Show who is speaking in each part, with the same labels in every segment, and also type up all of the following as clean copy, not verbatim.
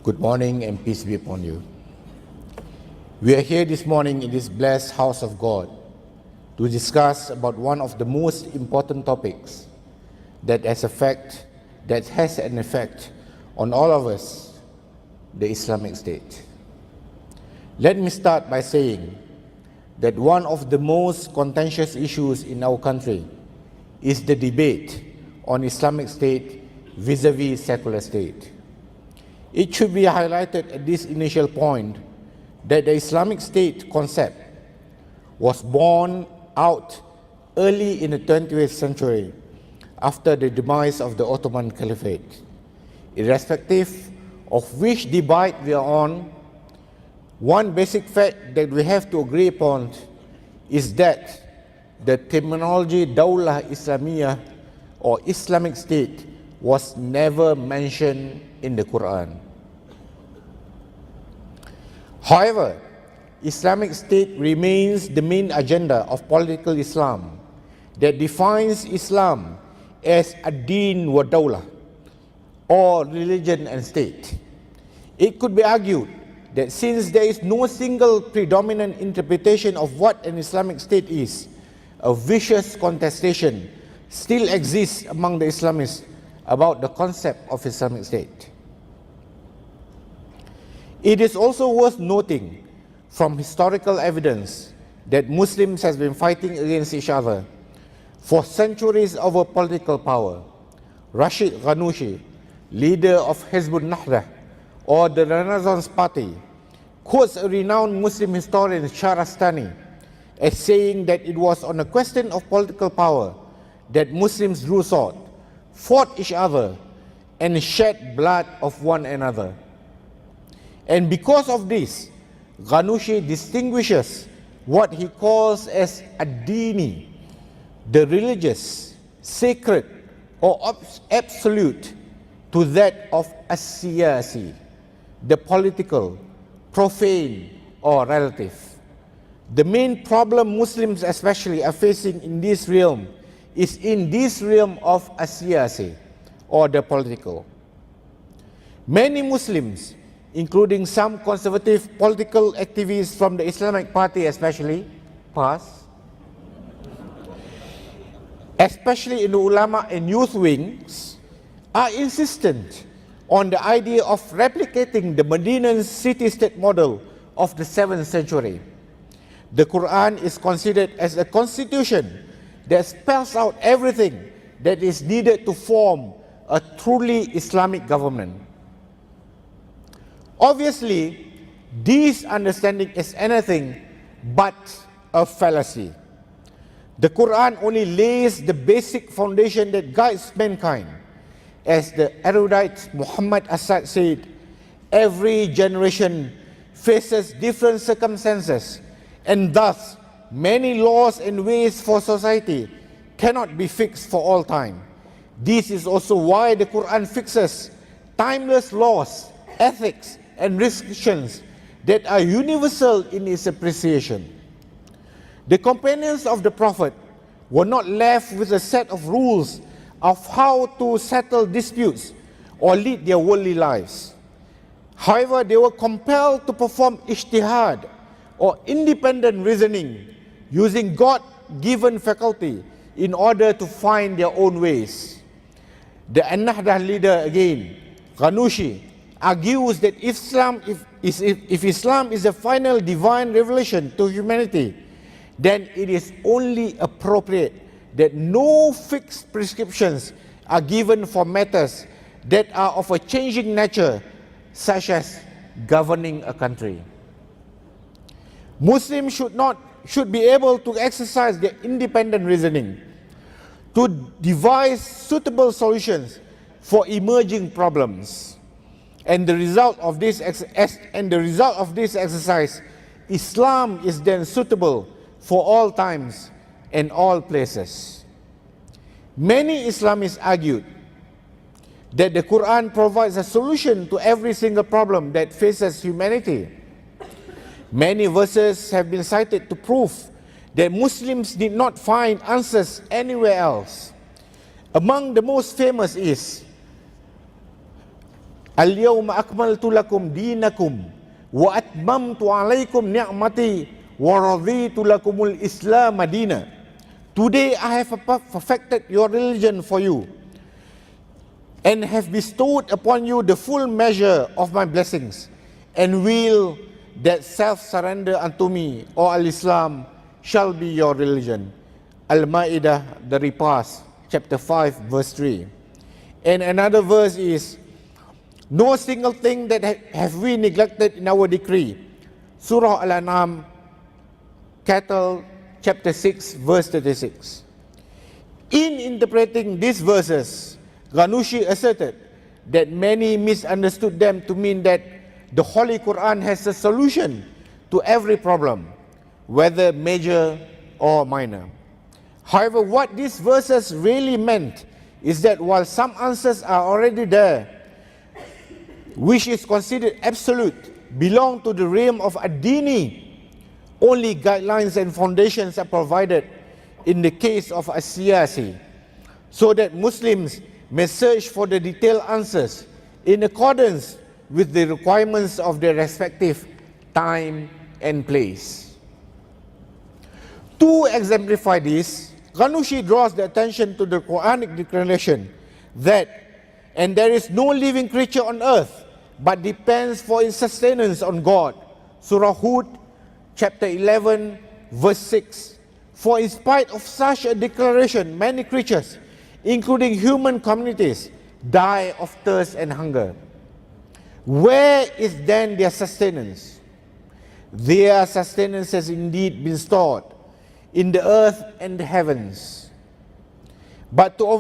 Speaker 1: Good morning and peace be upon you. We are here this morning in this blessed house of God to discuss about one of the most important topics that has an effect on all of us, the Islamic State. Let me start by saying that one of the most contentious issues in our country is the debate on Islamic State vis-a-vis secular state. It should be highlighted at this initial point that the Islamic State concept was born out early in the 20th century after the demise of the Ottoman Caliphate. Irrespective of which debate we are on, one basic fact that we have to agree upon is that the terminology Daulah Islamiyah or Islamic State was never mentioned in the Quran. However, Islamic State remains the main agenda of political Islam that defines Islam as ad-din wa dawlah, or religion and state. It could be argued that since there is no single predominant interpretation of what an Islamic State is, a vicious contestation still exists among the Islamists about the concept of Islamic State. It is also worth noting from historical evidence that Muslims have been fighting against each other for centuries over political power. Rashid Ghanouchi, leader of Hizb al-Nahdah or the Renaissance Party, quotes a renowned Muslim historian Shahrastani as saying that it was on a question of political power that Muslims drew sword, fought each other, and shed blood of one another. And because of this, Ghanouchi distinguishes what he calls as ad-dini, the religious, sacred, or absolute, to that of as-siyasi, the political, profane, or relative. The main problem Muslims especially are facing in this realm is in this realm of as-siyasi, or the political. Many Muslims, including some conservative political activists from the Islamic Party especially in the ulama and youth wings, are insistent on the idea of replicating the Medinan city-state model of the 7th century. The Quran is considered as a constitution that spells out everything that is needed to form a truly Islamic government. Obviously, this understanding is anything but a fallacy. The Quran only lays the basic foundation that guides mankind. As the erudite Muhammad Asad said, every generation faces different circumstances, and thus many laws and ways for society cannot be fixed for all time. This is also why the Quran fixes timeless laws, ethics, and restrictions that are universal in its appreciation. The companions of the Prophet were not left with a set of rules of how to settle disputes or lead their worldly lives. However, they were compelled to perform ijtihad, or independent reasoning, using God-given faculty in order to find their own ways. The An-Nahdah leader again, Ghanouchi, argues that if Islam is the final divine revelation to humanity, then it is only appropriate that no fixed prescriptions are given for matters that are of a changing nature, such as governing a country. Muslims should be able to exercise their independent reasoning to devise suitable solutions for emerging problems. And the result of this exercise, Islam is then suitable for all times and all places. Many Islamists argued that the Quran provides a solution to every single problem that faces humanity. Many verses have been cited to prove that Muslims did not find answers anywhere else. Among the most famous is Al-yawma akmaltu lakum dinakum wa atmamtu alaykum ni'mati wa raditu lakumul Islam madina. Today I have perfected your religion for you and have bestowed upon you the full measure of my blessings, and will that self-surrender unto me, O al-Islam, shall be your religion. Al-Ma'idah, the repast, chapter 5, verse 3. And another verse is, no single thing that have we neglected in our decree. Surah Al-An'am, cattle, chapter 6, verse 36. In interpreting these verses, Ghanouchi asserted that many misunderstood them to mean that the Holy Quran has a solution to every problem, whether major or minor. However, what these verses really meant is that while some answers are already there, which is considered absolute, belong to the realm of ad-dini, only guidelines and foundations are provided in the case of a siyasi, so that Muslims may search for the detailed answers in accordance with the requirements of their respective time and place. To exemplify this, Ghanouchi draws the attention to the Quranic declaration that, and there is no living creature on earth but depends for its sustenance on God. Surah Hud, chapter 11, verse 6. For in spite of such a declaration, many creatures, including human communities, die of thirst and hunger. Where is then their sustenance? Their sustenance has indeed been stored in the earth and the heavens. But to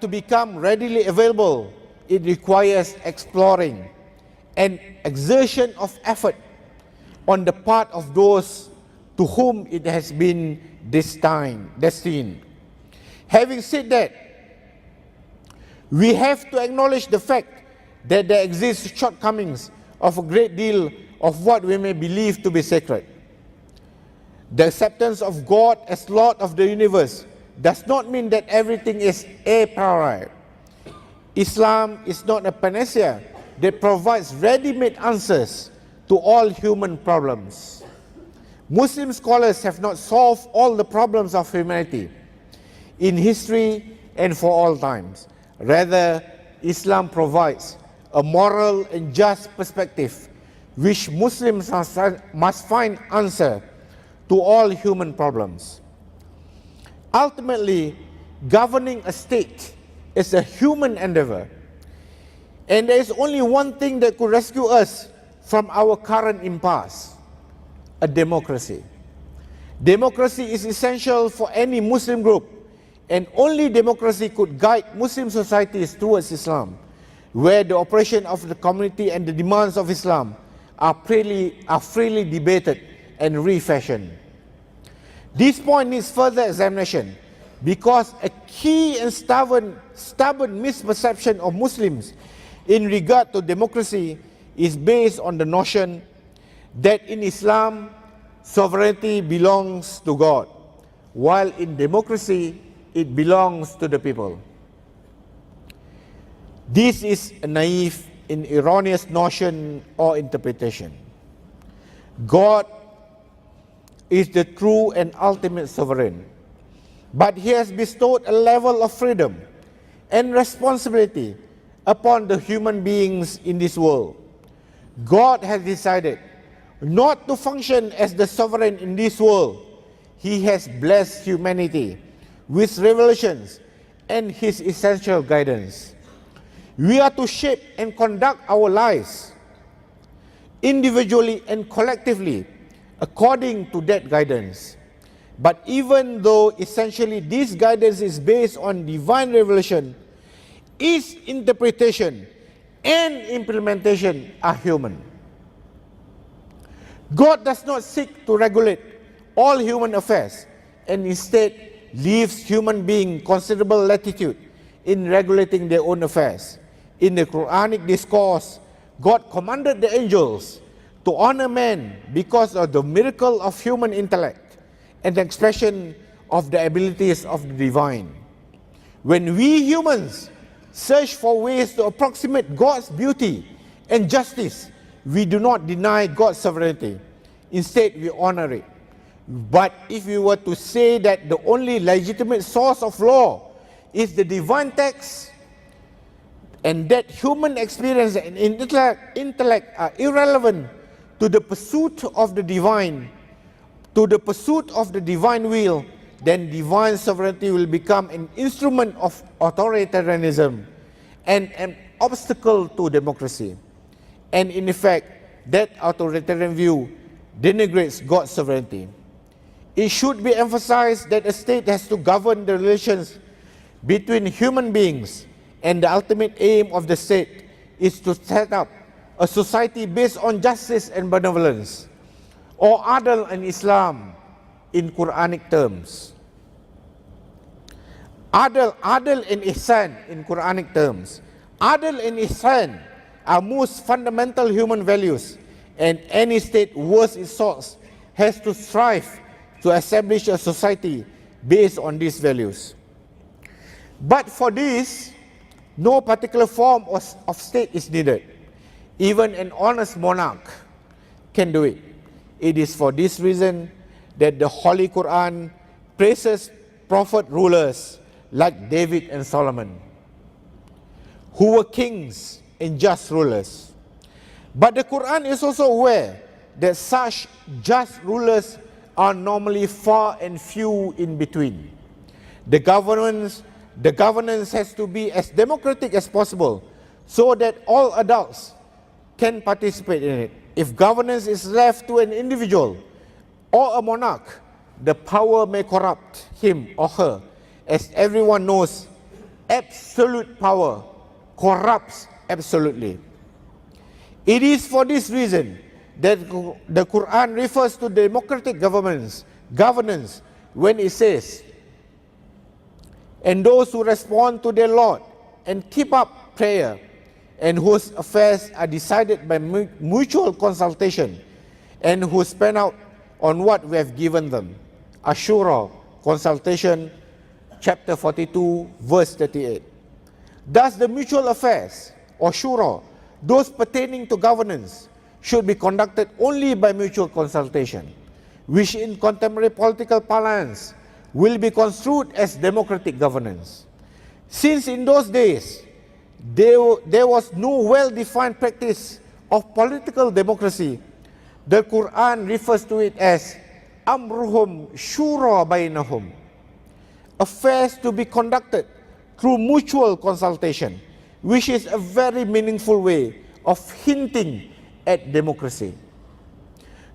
Speaker 1: become readily available, it requires exploring and exertion of effort on the part of those to whom it has been destined. Having said that, we have to acknowledge the fact that there exist shortcomings of a great deal of what we may believe to be sacred. The acceptance of God as Lord of the universe does not mean that everything is a priori. Islam is not a panacea that provides ready-made answers to all human problems. Muslim scholars have not solved all the problems of humanity in history and for all times. Rather, Islam provides a moral and just perspective which Muslims must find answer to all human problems. Ultimately, governing a state is a human endeavor, and there is only one thing that could rescue us from our current impasse: a democracy. Democracy is essential for any Muslim group, and only democracy could guide Muslim societies towards Islam, where the operation of the community and the demands of Islam are freely debated and refashioned. This point needs further examination because a key and stubborn misperception of Muslims in regard to democracy is based on the notion that in Islam, sovereignty belongs to God, while in democracy, it belongs to the people. This is a naive and erroneous notion or interpretation. God is the true and ultimate sovereign, but He has bestowed a level of freedom and responsibility upon the human beings in this world. God has decided not to function as the sovereign in this world. He has blessed humanity with revelations and His essential guidance. We are to shape and conduct our lives individually and collectively according to that guidance. But even though essentially this guidance is based on divine revelation, its interpretation and implementation are human. God does not seek to regulate all human affairs, and instead leaves human beings considerable latitude in regulating their own affairs. In the Quranic discourse, God commanded the angels to honor man because of the miracle of human intellect and the expression of the abilities of the divine. When we humans search for ways to approximate God's beauty and justice, we do not deny God's sovereignty. Instead, we honor it. But if we were to say that the only legitimate source of law is the divine text, and that human experience and intellect are irrelevant to the pursuit of the divine, will, then divine sovereignty will become an instrument of authoritarianism and an obstacle to democracy. And in effect, that authoritarian view denigrates God's sovereignty. It should be emphasized that a state has to govern the relations between human beings, and the ultimate aim of the state is to set up a society based on justice and benevolence, or adl and Islam in Quranic terms. Adl and ihsan in Quranic terms. Adl and ihsan are most fundamental human values, and any state worth its salt has to strive to establish a society based on these values. But for this, no particular form of state is needed. Even an honest monarch can do it. It is for this reason that the Holy Quran praises prophet rulers like David and Solomon, who were kings and just rulers. But the Quran is also aware that such just rulers are normally far and few in between. The governance has to be as democratic as possible so that all adults can participate in it. If governance is left to an individual or a monarch, the power may corrupt him or her. As everyone knows, absolute power corrupts absolutely. It is for this reason that the Quran refers to democratic governance when it says, "And those who respond to their Lord and keep up prayer, and whose affairs are decided by mutual consultation, and who spend out on what we have given them." Ashura, consultation, chapter 42, verse 38. Thus the mutual affairs, or shura, those pertaining to governance, should be conducted only by mutual consultation, which in contemporary political parlance will be construed as democratic governance. Since in those days, there was no well-defined practice of political democracy, the Quran refers to it as amruhum shura bainahum, affairs to be conducted through mutual consultation, which is a very meaningful way of hinting at democracy.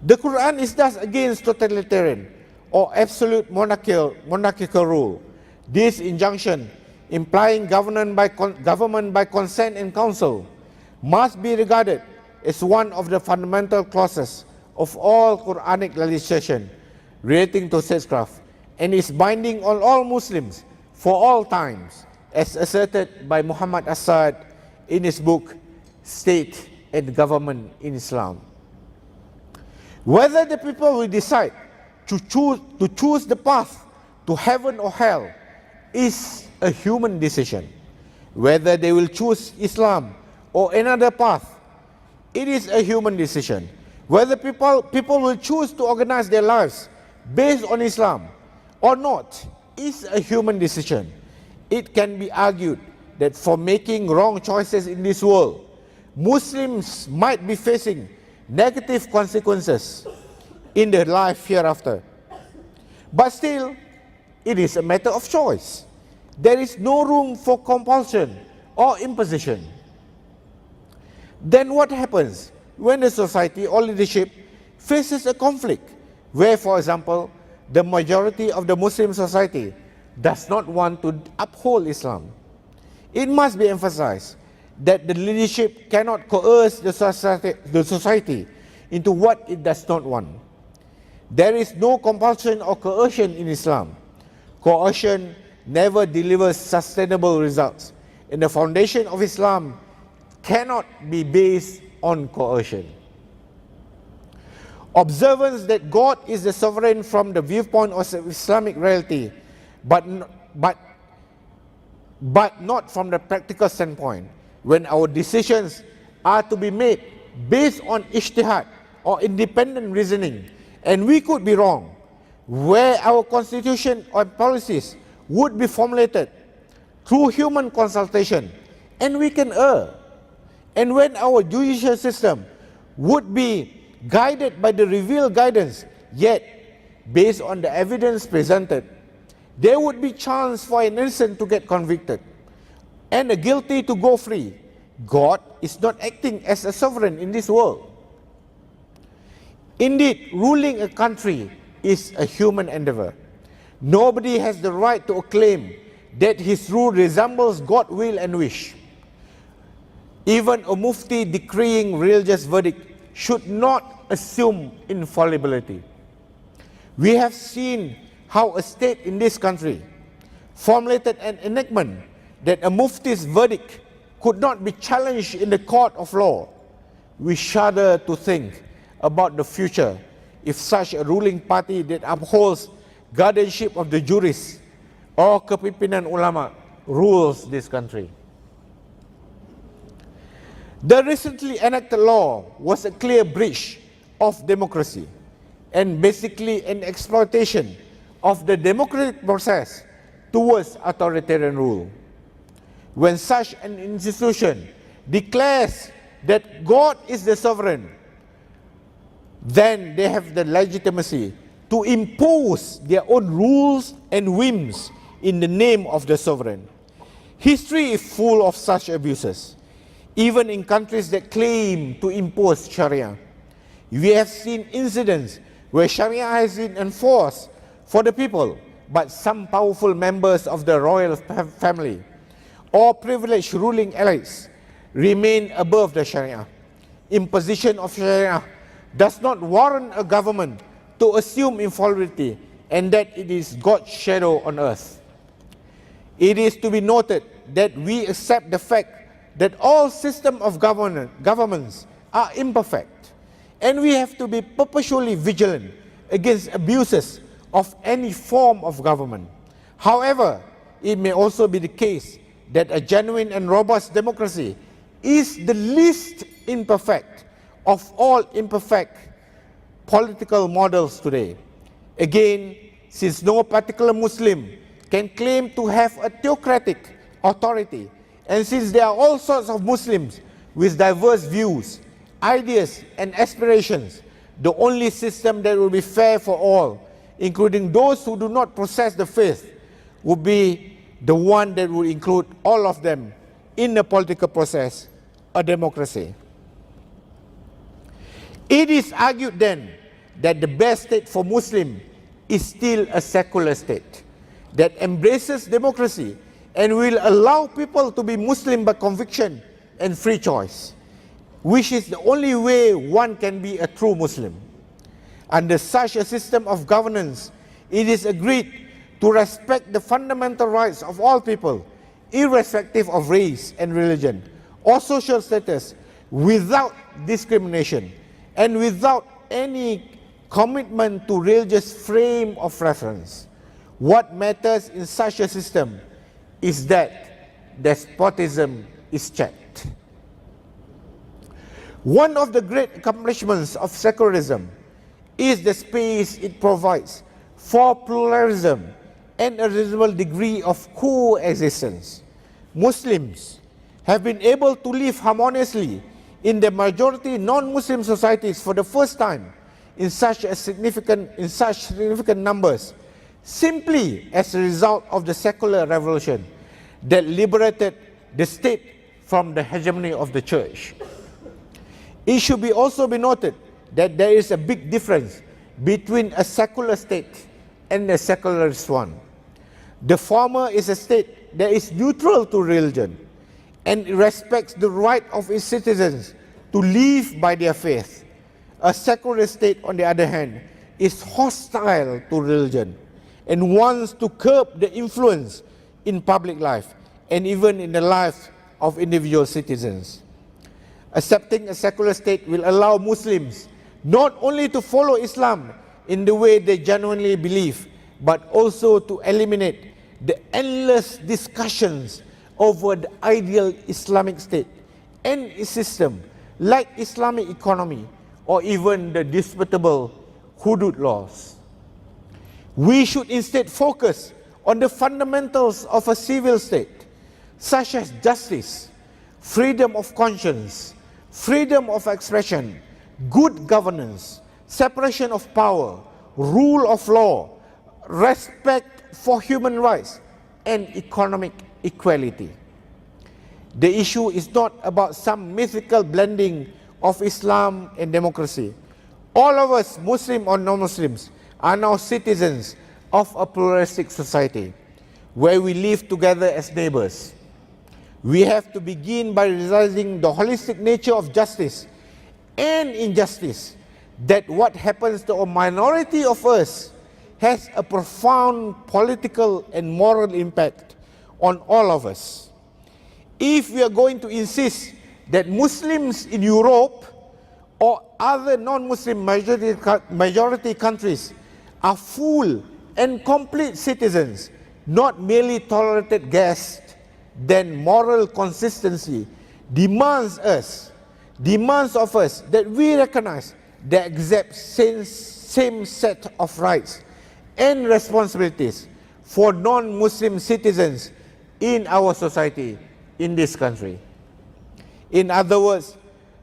Speaker 1: The Quran is thus against totalitarian or absolute monarchical rule. This injunction, implying government by consent and counsel, must be regarded as one of the fundamental clauses of all Quranic legislation relating to statecraft, and is binding on all Muslims for all times, as asserted by Muhammad Assad in his book State and Government in Islam. Whether the people will decide to choose the path to heaven or hell is a human decision. Whether they will choose Islam or another path, it is a human decision. Whether people will choose to organize their lives based on Islam or not is a human decision. It can be argued that for making wrong choices in this world, Muslims might be facing negative consequences in their life hereafter. But still, it is a matter of choice. There is no room for compulsion or imposition. Then what happens when the society or leadership faces a conflict where, for example, the majority of the Muslim society does not want to uphold Islam? It must be emphasized that the leadership cannot coerce the society into what it does not want. There is no compulsion or coercion in Islam. Coercion never delivers sustainable results, and the foundation of Islam cannot be based on coercion. Observance that God is the sovereign from the viewpoint of Islamic reality, but but not from the practical standpoint, when our decisions are to be made based on ijtihad or independent reasoning, and we could be wrong, where our constitution or policies would be formulated through human consultation, and we can err, and when our judicial system would be guided by the revealed guidance, yet based on the evidence presented, there would be chance for an innocent to get convicted and a guilty to go free. God is not acting as a sovereign in this world. Indeed, ruling a country is a human endeavor. Nobody has the right to claim that his rule resembles God's will and wish. Even a mufti decreeing religious verdict should not assume infallibility. We have seen how a state in this country formulated an enactment that a mufti's verdict could not be challenged in the court of law. We shudder to think about the future if such a ruling party that upholds guardianship of the jurists or kepimpinan ulama rules this country. The recently enacted law was a clear breach of democracy and basically an exploitation of the democratic process towards authoritarian rule. When such an institution declares that God is the sovereign, then they have the legitimacy to impose their own rules and whims in the name of the sovereign. History is full of such abuses, even in countries that claim to impose Sharia. We have seen incidents where Sharia has been enforced for the people, but some powerful members of the royal family or privileged ruling elites remain above the Sharia. Imposition of Sharia does not warrant a government to assume infallibility and that it is God's shadow on earth. It is to be noted that we accept the fact that all systems of governments are imperfect, and we have to be perpetually vigilant against abuses of any form of government. However, it may also be the case that a genuine and robust democracy is the least imperfect of all imperfect political models today. Again, since no particular Muslim can claim to have a theocratic authority, and since there are all sorts of Muslims with diverse views, ideas, and aspirations, the only system that will be fair for all, including those who do not profess the faith, would be the one that would include all of them in the political process, a democracy. It is argued then that the best state for Muslims is still a secular state that embraces democracy and will allow people to be Muslim by conviction and free choice, which is the only way one can be a true Muslim. Under such a system of governance, it is agreed to respect the fundamental rights of all people, irrespective of race and religion or social status, without discrimination and without any commitment to religious frame of reference. What matters in such a system is that despotism is checked. One of the great accomplishments of secularism is the space it provides for pluralism and a reasonable degree of coexistence. Muslims have been able to live harmoniously in the majority non-Muslim societies for the first time in such significant numbers, simply as a result of the secular revolution that liberated the state from the hegemony of the church. It should also be noted that there is a big difference between a secular state and a secularist one. The former is a state that is neutral to religion and respects the right of its citizens to live by their faith. A secular state, on the other hand, is hostile to religion and wants to curb the influence in public life and even in the lives of individual citizens. Accepting a secular state will allow Muslims not only to follow Islam in the way they genuinely believe, but also to eliminate the endless discussions over the ideal Islamic State and its system like Islamic economy or even the disputable hudud laws. We should instead focus on the fundamentals of a civil state, such as justice, freedom of conscience, freedom of expression, good governance, separation of power, rule of law, respect for human rights, and economic equality. The issue is not about some mythical blending of Islam and democracy. All of us, Muslim or non-Muslims, are now citizens of a pluralistic society where we live together as neighbors. We have to begin by realizing the holistic nature of justice and injustice, that what happens to a minority of us has a profound political and moral impact on all of us. If we are going to insist that Muslims in Europe or other non-Muslim majority countries are full and complete citizens, not merely tolerated guests, then moral consistency demands of us that we recognize the exact same set of rights and responsibilities for non-Muslim citizens in our society, in this country. In other words,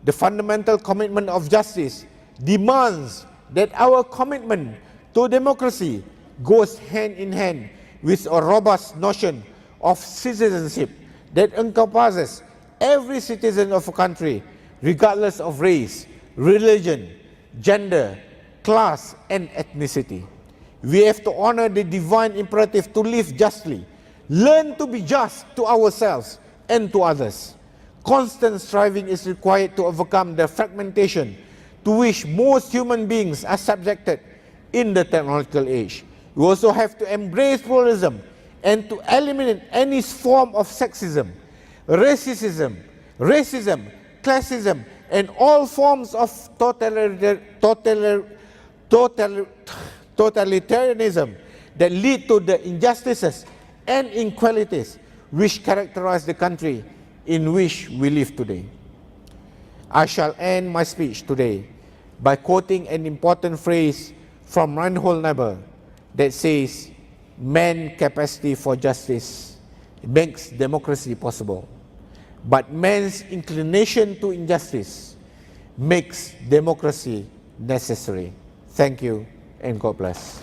Speaker 1: the fundamental commitment of justice demands that our commitment to democracy goes hand in hand with a robust notion of citizenship that encompasses every citizen of a country, regardless of race, religion, gender, class, and ethnicity. We have to honor the divine imperative to live justly, learn to be just to ourselves and to others. Constant striving is required to overcome the fragmentation to which most human beings are subjected in the technological age. We also have to embrace pluralism and to eliminate any form of sexism, racism, classism, and all forms of totalitarianism that lead to the injustices and inequalities which characterize the country in which we live today. I shall end my speech today by quoting an important phrase from Reinhold Niebuhr that says, "Man's capacity for justice makes democracy possible, but man's inclination to injustice makes democracy necessary." Thank you and God bless.